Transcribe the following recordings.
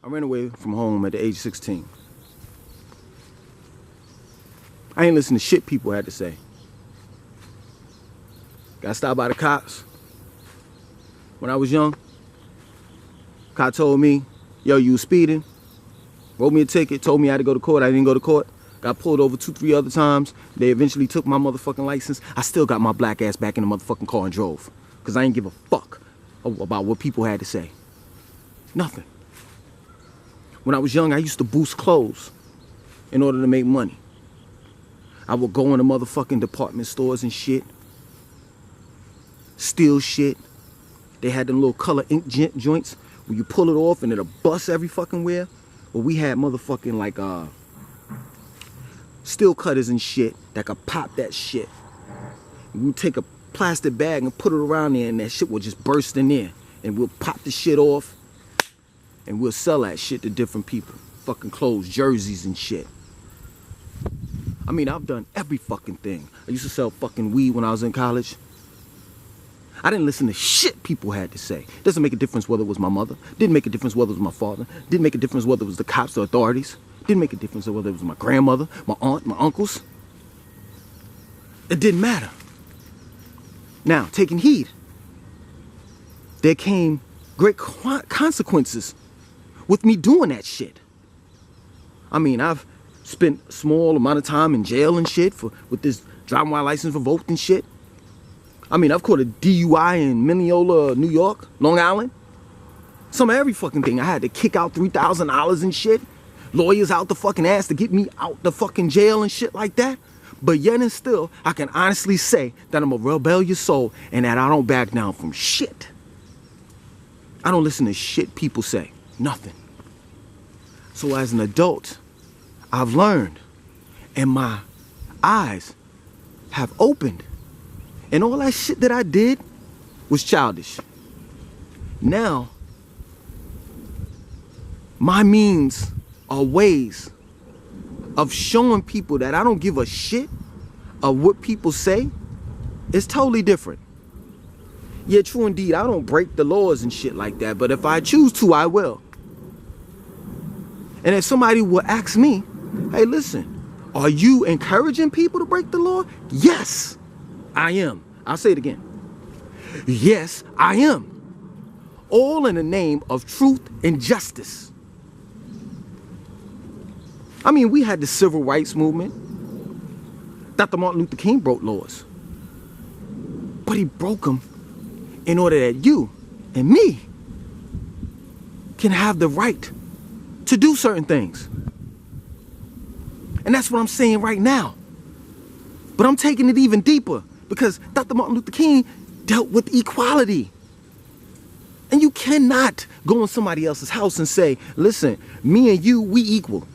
I ran away from home at the age of 16. I ain't listening to shit people had to say. Got stopped by the cops. When I was young, cop told me, yo, you was speeding. Wrote me a ticket, told me I had to go to court. I didn't go to court. Got pulled over 2-3 other times. They eventually took my motherfucking license. I still got my black ass back in the motherfucking car and drove. Because I ain't give a fuck about what people had to say. Nothing. When I was young, I used to boost clothes in order to make money. I would go into motherfucking department stores and shit. Steal shit. They had them little color ink joints where you pull it off and it'll bust every fucking where. But we had motherfucking like steel cutters and shit that could pop that shit. We'd take a plastic bag and put it around there and that shit would just burst in there. And we'll pop the shit off and we'll sell that shit to different people. Fucking clothes, jerseys and shit. I mean, I've done every fucking thing. I used to sell fucking weed when I was in college. I didn't listen to shit people had to say. Doesn't make a difference whether it was my mother. Didn't make a difference whether it was my father. Didn't make a difference whether it was the cops or authorities. Didn't make a difference whether it was my grandmother, my aunt, my uncles. It didn't matter. Now, taking heed. There came great consequences with me doing that shit. I mean, I've spent a small amount of time in jail and shit with this driving while license revoked and shit. I mean, I've caught a DUI in Mineola, New York, Long Island. Some of every fucking thing. I had to kick out $3,000 and shit. Lawyers out the fucking ass to get me out the fucking jail and shit like that. But yet and still, I can honestly say that I'm a rebellious soul and that I don't back down from shit. I don't listen to shit people say. Nothing. So as an adult, I've learned and my eyes have opened. And all that shit that I did was childish. Now, my means are ways of showing people that I don't give a shit of what people say. It's totally different. Yeah, true indeed, I don't break the laws and shit like that, but if I choose to, I will. And if somebody will ask me, hey, listen, are you encouraging people to break the law? Yes, I am. I'll say it again. Yes, I am. All in the name of truth and justice. I mean, we had the civil rights movement. Dr. Martin Luther King broke laws. But he broke them in order that you and me can have the right to do certain things. And that's what I'm saying right now. But I'm taking it even deeper because Dr. Martin Luther King dealt with equality. And you cannot go in somebody else's house and say, listen, me and you, we equal.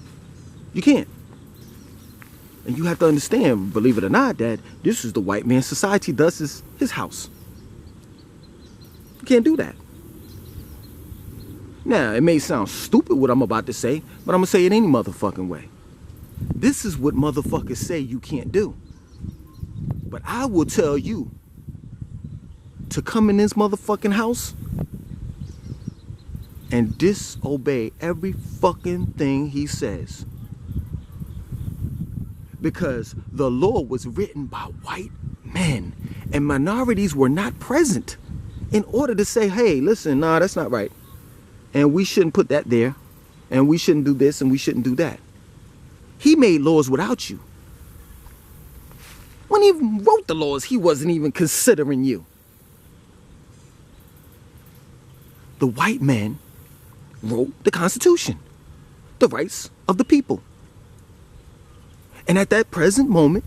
You can't. And you have to understand, believe it or not, that this is the white man's society, thus is his house. You can't do that. Now, it may sound stupid what I'm about to say, but I'm going to say it any motherfucking way. This is what motherfuckers say you can't do. But I will tell you to come in this motherfucking house and disobey every fucking thing he says. Because the law was written by white men and minorities were not present in order to say, hey, listen, nah, that's not right. And we shouldn't put that there. And we shouldn't do this and we shouldn't do that. He made laws without you. When he wrote the laws, he wasn't even considering you. The white man wrote the Constitution, the rights of the people. And at that present moment,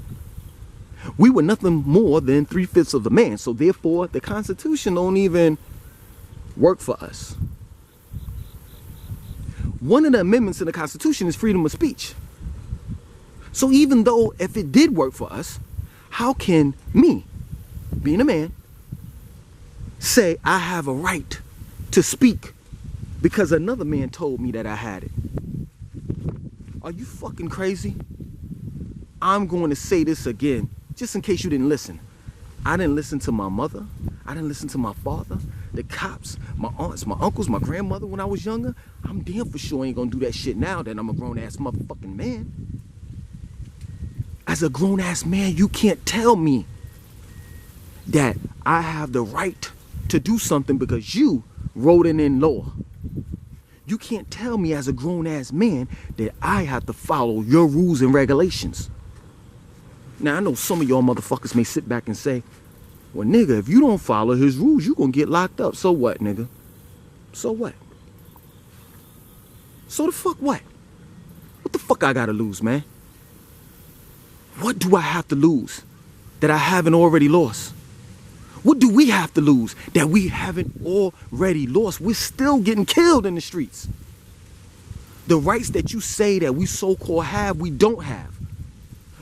we were nothing more than 3/5 of the man. So therefore, the Constitution don't even work for us. One of the amendments in the Constitution is freedom of speech. So even though if it did work for us, how can me, being a man, say I have a right to speak because another man told me that I had it? Are you fucking crazy? I'm going to say this again, just in case you didn't listen. I didn't listen to my mother. I didn't listen to my father, the cops, my aunts, my uncles, my grandmother when I was younger. I'm damn for sure ain't gonna do that shit now that I'm a grown-ass motherfucking man. As a grown-ass man, you can't tell me that I have the right to do something because you wrote it in law. You can't tell me as a grown-ass man that I have to follow your rules and regulations. Now, I know some of y'all motherfuckers may sit back and say, well, nigga, if you don't follow his rules, you gonna get locked up. So what, nigga? So what? So the fuck what? What the fuck I gotta lose, man? What do I have to lose that I haven't already lost? What do we have to lose that we haven't already lost? We're still getting killed in the streets. The rights that you say that we so-called have, we don't have.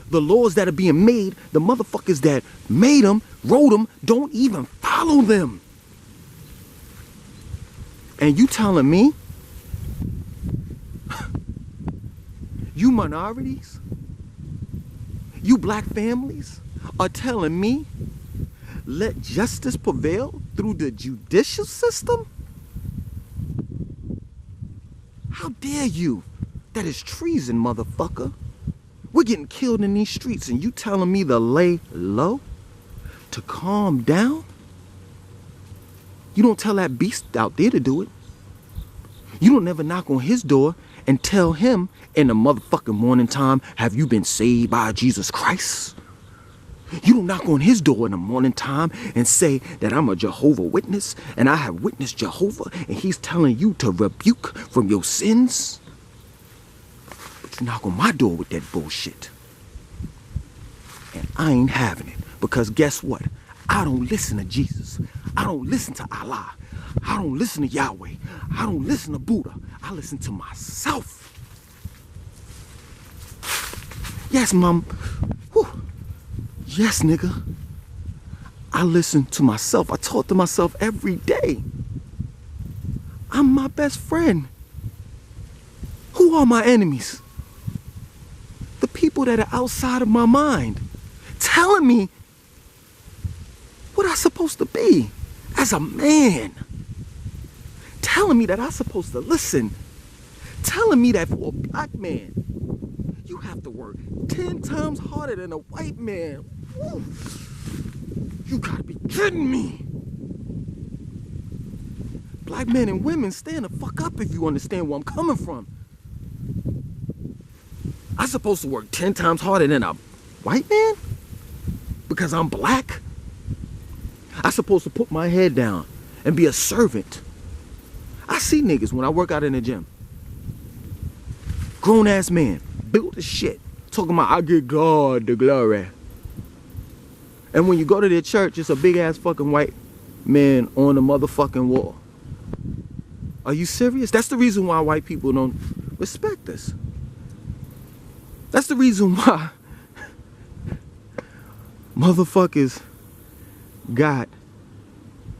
The laws that are being made, the motherfuckers that made them, wrote them, don't even follow them. And you telling me, you minorities, you black families are telling me, let justice prevail through the judicial system? How dare you? That is treason, motherfucker. We're getting killed in these streets and you telling me to lay low? To calm down? You don't tell that beast out there to do it. You don't never knock on his door and tell him in the motherfucking morning time, have you been saved by Jesus Christ? You don't knock on his door in the morning time and say that I'm a Jehovah Witness and I have witnessed Jehovah and he's telling you to rebuke from your sins. But you knock on my door with that bullshit. And I ain't having it because guess what? I don't listen to Jesus. I don't listen to Allah. I don't listen to Yahweh. I don't listen to Buddha. I listen to myself. Yes, mom. Whew. Yes, nigga. I listen to myself. I talk to myself every day. I'm my best friend. Who are my enemies? The people that are outside of my mind, telling me what I'm supposed to be as a man. Telling me that I'm supposed to listen. Telling me that for a black man, you have to work 10 times harder than a white man. Woo. You gotta be kidding me. Black men and women, stand the fuck up if you understand where I'm coming from. I'm supposed to work 10 times harder than a white man? Because I'm black? I'm supposed to put my head down and be a servant. I see niggas when I work out in the gym. Grown ass man, built as shit, talking about I give God the glory. And when you go to their church, it's a big ass fucking white man on the motherfucking wall. Are you serious? That's the reason why white people don't respect us. That's the reason why motherfuckers got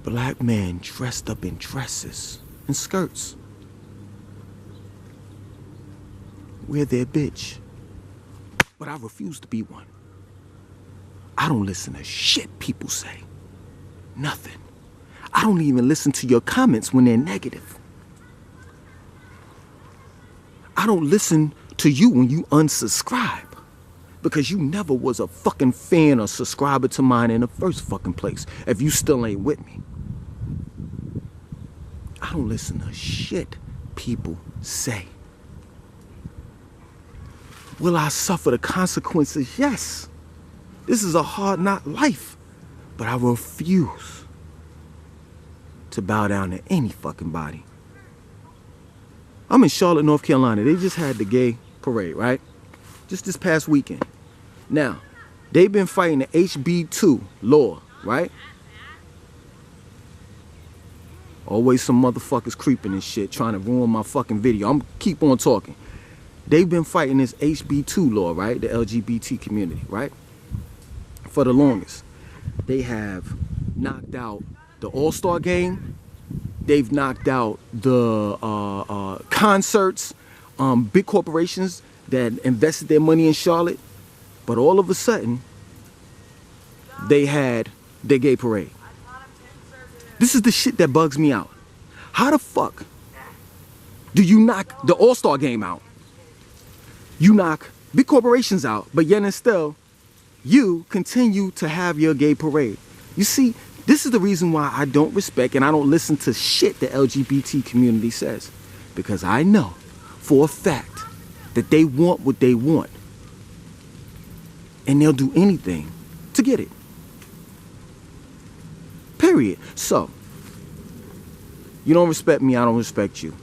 black men dressed up in dresses and skirts. We're their bitch. But I refuse to be one. I don't listen to shit people say. Nothing. I don't even listen to your comments when they're negative. I don't listen to you when you unsubscribe. Because you never was a fucking fan or subscriber to mine in the first fucking place. If you still ain't with me. I don't listen to shit people say. Will I suffer the consequences? Yes. This is a hard knock life. But I refuse to bow down to any fucking body. I'm in Charlotte, North Carolina. They just had the gay parade, right? Just this past weekend. Now, they've been fighting the HB2 law, right? Always some motherfuckers creeping and shit, trying to ruin my fucking video. I'm keep on talking. They've been fighting this HB2 law, right? The LGBT community, right? For the longest. They have knocked out the All-Star game. They've knocked out the concerts, big corporations that invested their money in Charlotte. But all of a sudden, they had their gay parade. This is the shit that bugs me out. How the fuck do you knock the All-Star game out? You knock big corporations out, but yet and still, you continue to have your gay parade. You see, this is the reason why I don't respect and I don't listen to shit the LGBT community says. Because I know for a fact that they want what they want. And they'll do anything to get it. Period. So, you don't respect me, I don't respect you.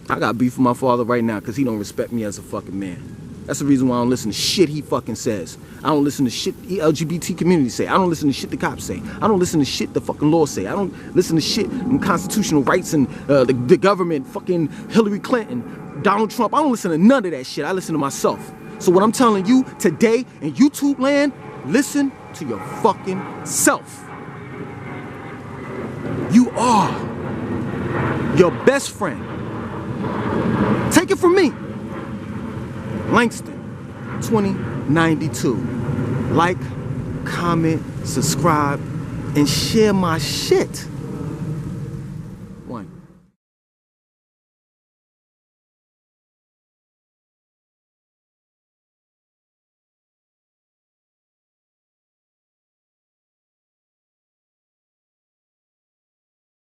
I got beef with my father right now because he don't respect me as a fucking man. That's the reason why I don't listen to shit he fucking says. I don't listen to shit the LGBT community say. I don't listen to shit the cops say. I don't listen to shit the fucking law say. I don't listen to shit in constitutional rights and the government, fucking Hillary Clinton, Donald Trump. I don't listen to none of that shit. I listen to myself. So what I'm telling you today in YouTube land, listen to your fucking self. You are your best friend. Take it from me. Langston 2092. Like, comment, subscribe, and share my shit.